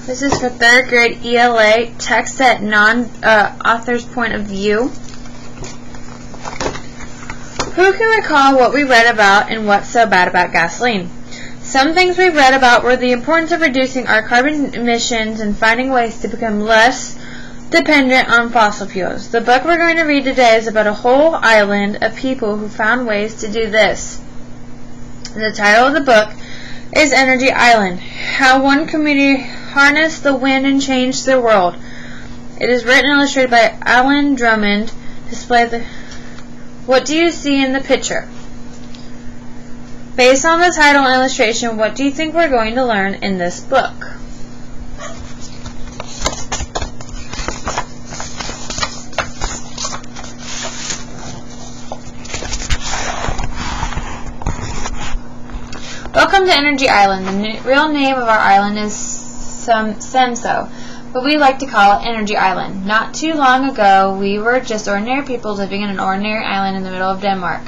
This is for 3rd grade ELA, text at non-author's point of view. Who can recall what we read about and what's so bad about gasoline? Some things we read about were the importance of reducing our carbon emissions and finding ways to become less dependent on fossil fuels. The book we're going to read today is about a whole island of people who found ways to do this. The title of the book is Energy Island, How One Community Harnessed the Wind and Changed the World. It is written and illustrated by Alan Drummond. What do you see in the picture? Based on the title and illustration, what do you think we're going to learn in this book? Welcome to Energy Island. The real name of our island is Samso, but we like to call it Energy Island. Not too long ago, we were just ordinary people living in an ordinary island in the middle of Denmark.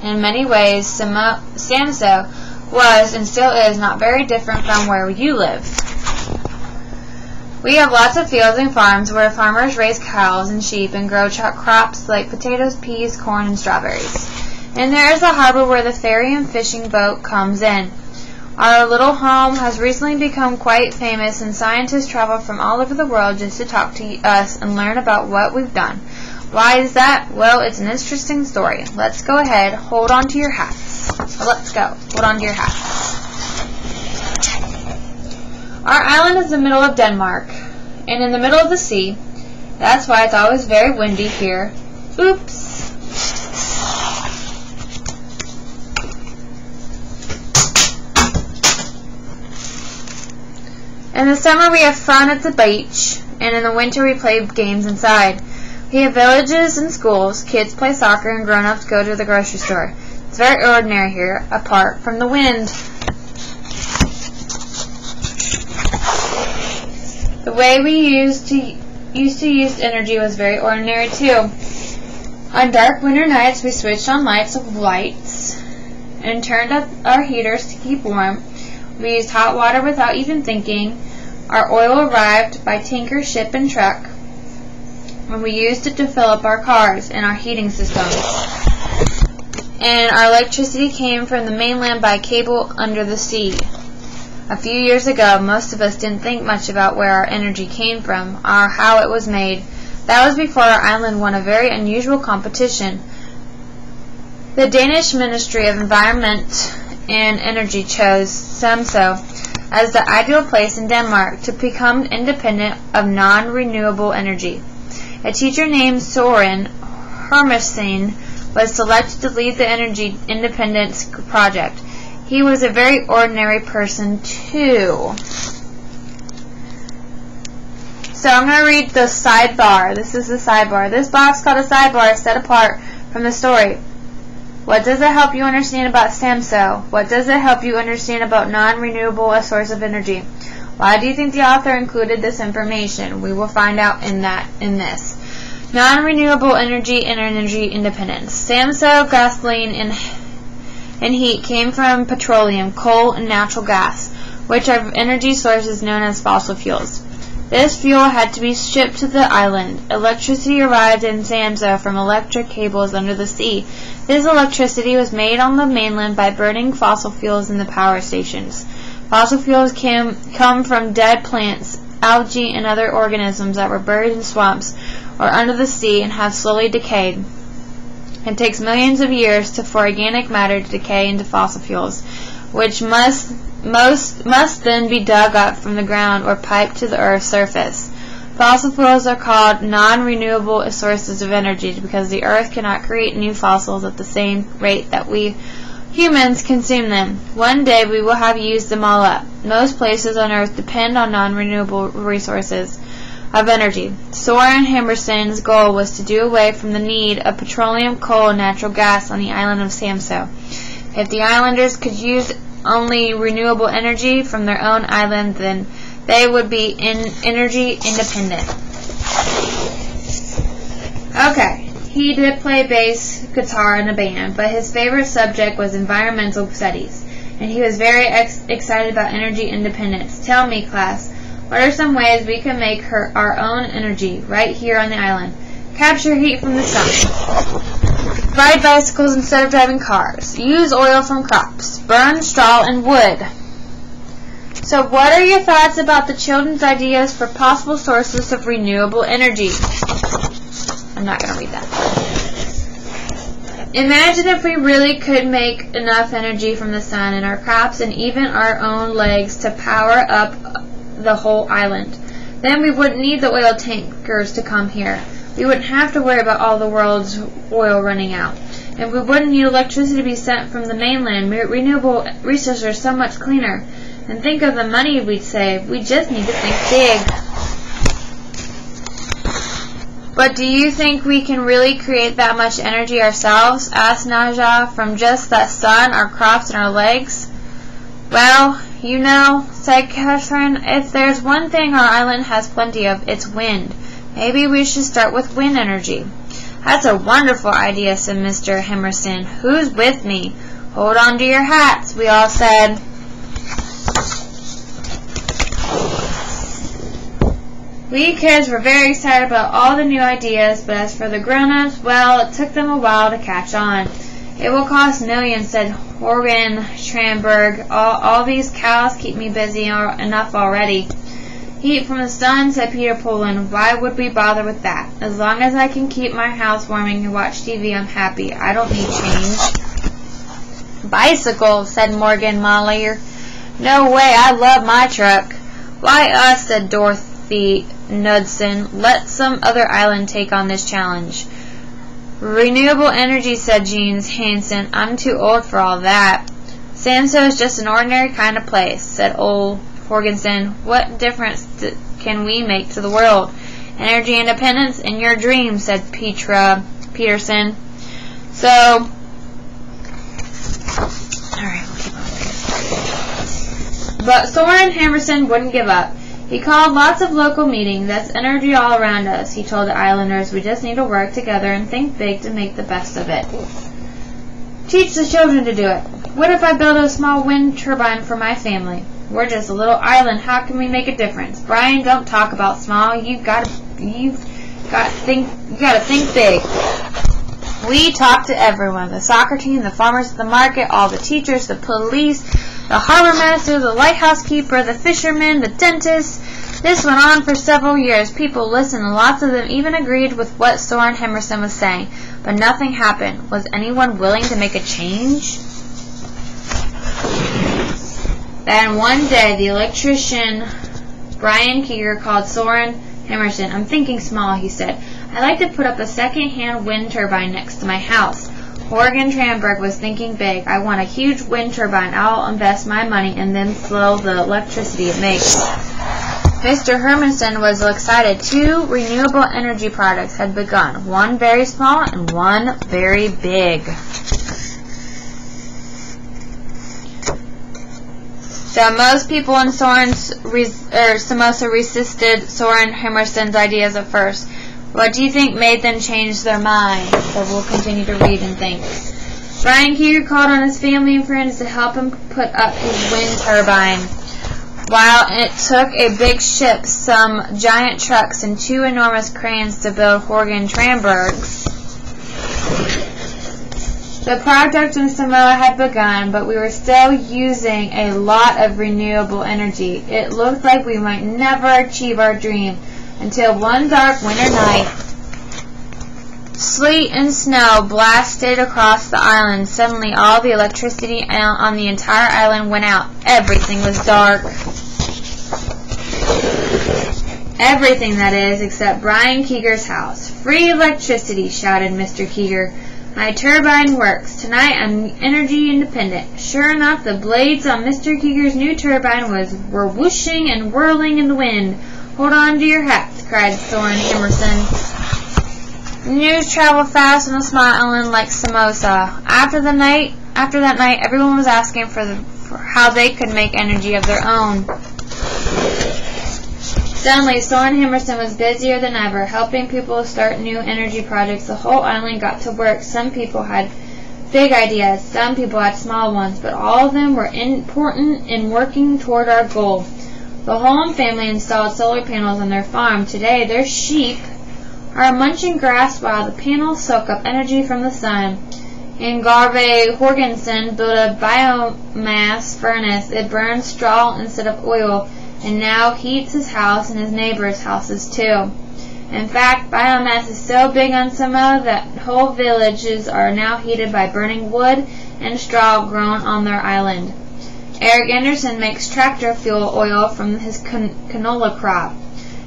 And in many ways, Samso was and still is not very different from where you live. We have lots of fields and farms where farmers raise cows and sheep and grow crops like potatoes, peas, corn, and strawberries. And there is a harbor where the ferry and fishing boat comes in. Our little home has recently become quite famous, and scientists travel from all over the world just to talk to us and learn about what we've done. Why is that? Well, it's an interesting story. Let's go ahead. Hold on to your hats. Let's go. Hold on to your hats. Our island is the middle of Denmark, and in the middle of the sea. That's why it's always very windy here. Oops. In the summer we have fun at the beach, and in the winter we play games inside. We have villages and schools, kids play soccer, and grown-ups go to the grocery store. It's very ordinary here, apart from the wind. The way we used to use energy was very ordinary too. On dark winter nights we switched on lights and turned up our heaters to keep warm. We used hot water without even thinking. Our oil arrived by tanker, ship, and truck, and we used it to fill up our cars and our heating systems. And our electricity came from the mainland by cable under the sea. A few years ago, most of us didn't think much about where our energy came from or how it was made. That was before our island won a very unusual competition. The Danish Ministry of Environment and Energy chose Samso as the ideal place in Denmark to become independent of non-renewable energy. A teacher named Soren Hermesen was selected to lead the energy independence project. He was a very ordinary person too. So I'm going to read the sidebar. This is the sidebar. This box called a sidebar is set apart from the story. What does it help you understand about Samso? What does it help you understand about non-renewable a source of energy? Why do you think the author included this information? We will find out in this. Non-renewable energy and energy independence. Samso, gasoline, and heat came from petroleum, coal, and natural gas, which are energy sources known as fossil fuels. This fuel had to be shipped to the island. Electricity arrived in Samso from electric cables under the sea. This electricity was made on the mainland by burning fossil fuels in the power stations. Fossil fuels come from dead plants, algae, and other organisms that were buried in swamps or under the sea and have slowly decayed. It takes millions of years for organic matter to decay into fossil fuels, which must then be dug up from the ground or piped to the Earth's surface. Fossil fuels are called non-renewable sources of energy because the Earth cannot create new fossils at the same rate that we humans consume them. One day we will have used them all up. Most places on Earth depend on non-renewable resources of energy. Soren Hermesen's goal was to do away from the need of petroleum, coal, and natural gas on the island of Samso. If the islanders could use only renewable energy from their own island, then they would be energy independent. Okay, he did play bass guitar in a band, but his favorite subject was environmental studies, and he was very excited about energy independence. Tell me, class, What are some ways we can make our own energy right here on the island? Capture heat from the sun. Ride bicycles instead of driving cars. Use oil from crops. Burn straw and wood. So what are your thoughts about the children's ideas for possible sources of renewable energy? I'm not going to read that. Imagine if we really could make enough energy from the sun and our crops and even our own legs to power up the whole island. Then we wouldn't need the oil tankers to come here. We wouldn't have to worry about all the world's oil running out. And we wouldn't need electricity to be sent from the mainland. Renewable resources are so much cleaner. And think of the money we'd save. We just need to think big. But do you think we can really create that much energy ourselves? Asked Naja. From just the sun, our crops, and our legs? Well, you know, said Catherine, if there's one thing our island has plenty of, it's wind. Maybe we should start with wind energy. That's a wonderful idea, said Mr. Hemerson. Who's with me? Hold on to your hats, we all said. We kids were very excited about all the new ideas, but as for the grown-ups, well, it took them a while to catch on. It will cost millions, said Horgan Tranberg. All these cows keep me busy enough already. Heat from the sun, said Peter Poland. Why would we bother with that? As long as I can keep my house warming and watch TV, I'm happy. I don't need change. Bicycles, said Morgan Mollier. No way, I love my truck. Why us, said Dorothy Knudsen. Let some other island take on this challenge. Renewable energy, said Jeans Hansen. I'm too old for all that. Samso is just an ordinary kind of place, said old Jorgensen. What difference can we make to the world? Energy independence in your dreams, said Peterson. So, alright, we'll keep on. But Soren Hammerson wouldn't give up. He called lots of local meetings. That's energy all around us, he told the islanders. We just need to work together and think big to make the best of it. Teach the children to do it. What if I build a small wind turbine for my family? We're just a little island. How can we make a difference? Brian, don't talk about small. You've got to think big. We talked to everyone. The soccer team, the farmers at the market, all the teachers, the police, the harbor master, the lighthouse keeper, the fishermen, the dentist. This went on for several years. People listened, and lots of them even agreed with what Soren Hemerson was saying. But nothing happened. Was anyone willing to make a change? Then one day, the electrician Brian Keeger called Soren Hemerson. I'm thinking small, he said. I'd like to put up a second-hand wind turbine next to my house. Horgan Tranberg was thinking big. I want a huge wind turbine. I'll invest my money and then sell the electricity it makes. Mr. Hermanson was excited. 2 renewable energy projects had begun. One very small and one very big. So most people in Samosa resisted Soren Hemerson's ideas at first. What do you think made them change their mind? So we'll continue to read and think. Brian Keeger called on his family and friends to help him put up his wind turbine. While it took a big ship, some giant trucks, and 2 enormous cranes to build Horgan Tranberg's, the project in Samoa had begun, but we were still using a lot of renewable energy. It looked like we might never achieve our dream until one dark winter night. Sleet and snow blasted across the island. Suddenly all the electricity on the entire island went out. Everything was dark. Everything, that is, except Brian Keeger's house. Free electricity, shouted Mr. Keeger. My turbine works. Tonight I'm energy independent. Sure enough, the blades on Mr. Keeger's new turbine were whooshing and whirling in the wind. Hold on to your hats, cried Soren Hemerson. News traveled fast on a small island like Samosa. After that night, everyone was asking for how they could make energy of their own. Suddenly, Soren Hemerson was busier than ever, helping people start new energy projects. The whole island got to work. Some people had big ideas, some people had small ones, but all of them were important in working toward our goal. The Holm family installed solar panels on their farm. Today, their sheep are munching grass while the panels soak up energy from the sun. And Garve Jorgensen built a biomass furnace. It burns straw instead of oil, and now heats his house and his neighbors' houses too. In fact, biomass is so big on Samoa that whole villages are now heated by burning wood and straw grown on their island. Eric Anderson makes tractor fuel oil from his canola crop.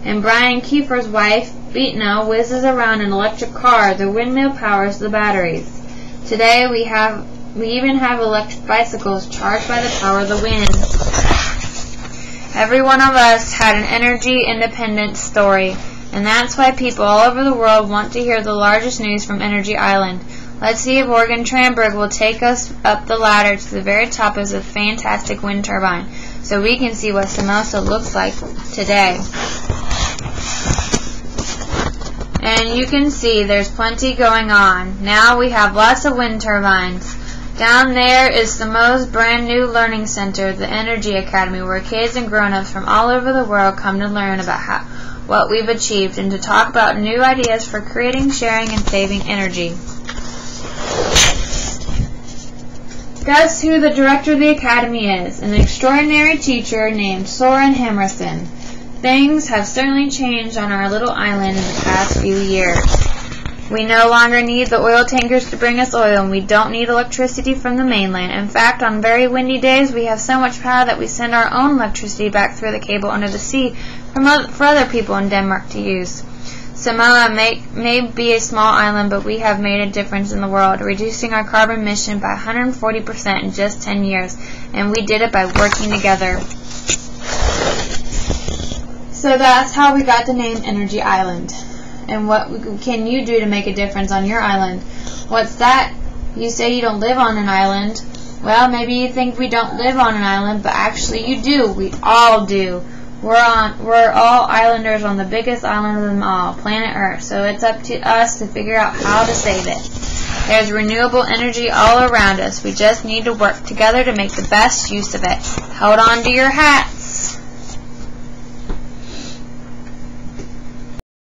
And Brian Kiefer's wife, Beatna, whizzes around an electric car. The windmill powers the batteries. Today we even have electric bicycles charged by the power of the wind. Every one of us had an energy independence story, and that's why people all over the world want to hear the largest news from Energy Island. Let's see if Morgan Tranberg will take us up the ladder to the very top of the fantastic wind turbine, so we can see what Samosa looks like today. And you can see there's plenty going on. Now we have lots of wind turbines. Down there is Samoa's brand new learning center, the Energy Academy, where kids and grown-ups from all over the world come to learn about what we've achieved and to talk about new ideas for creating, sharing, and saving energy. Guess who the director of the Academy is? An extraordinary teacher named Soren Hammerson. Things have certainly changed on our little island in the past few years. We no longer need the oil tankers to bring us oil, and we don't need electricity from the mainland. In fact, on very windy days, we have so much power that we send our own electricity back through the cable under the sea for other people in Denmark to use. Samoa may be a small island, but we have made a difference in the world, reducing our carbon emission by 140% in just 10 years, and we did it by working together. So that's how we got the name Energy Island. And what can you do to make a difference on your island? What's that? You say you don't live on an island. Well, maybe you think we don't live on an island, but actually you do. We all do. We're all islanders on the biggest island of them all, planet Earth. So it's up to us to figure out how to save it. There's renewable energy all around us. We just need to work together to make the best use of it. Hold on to your hat.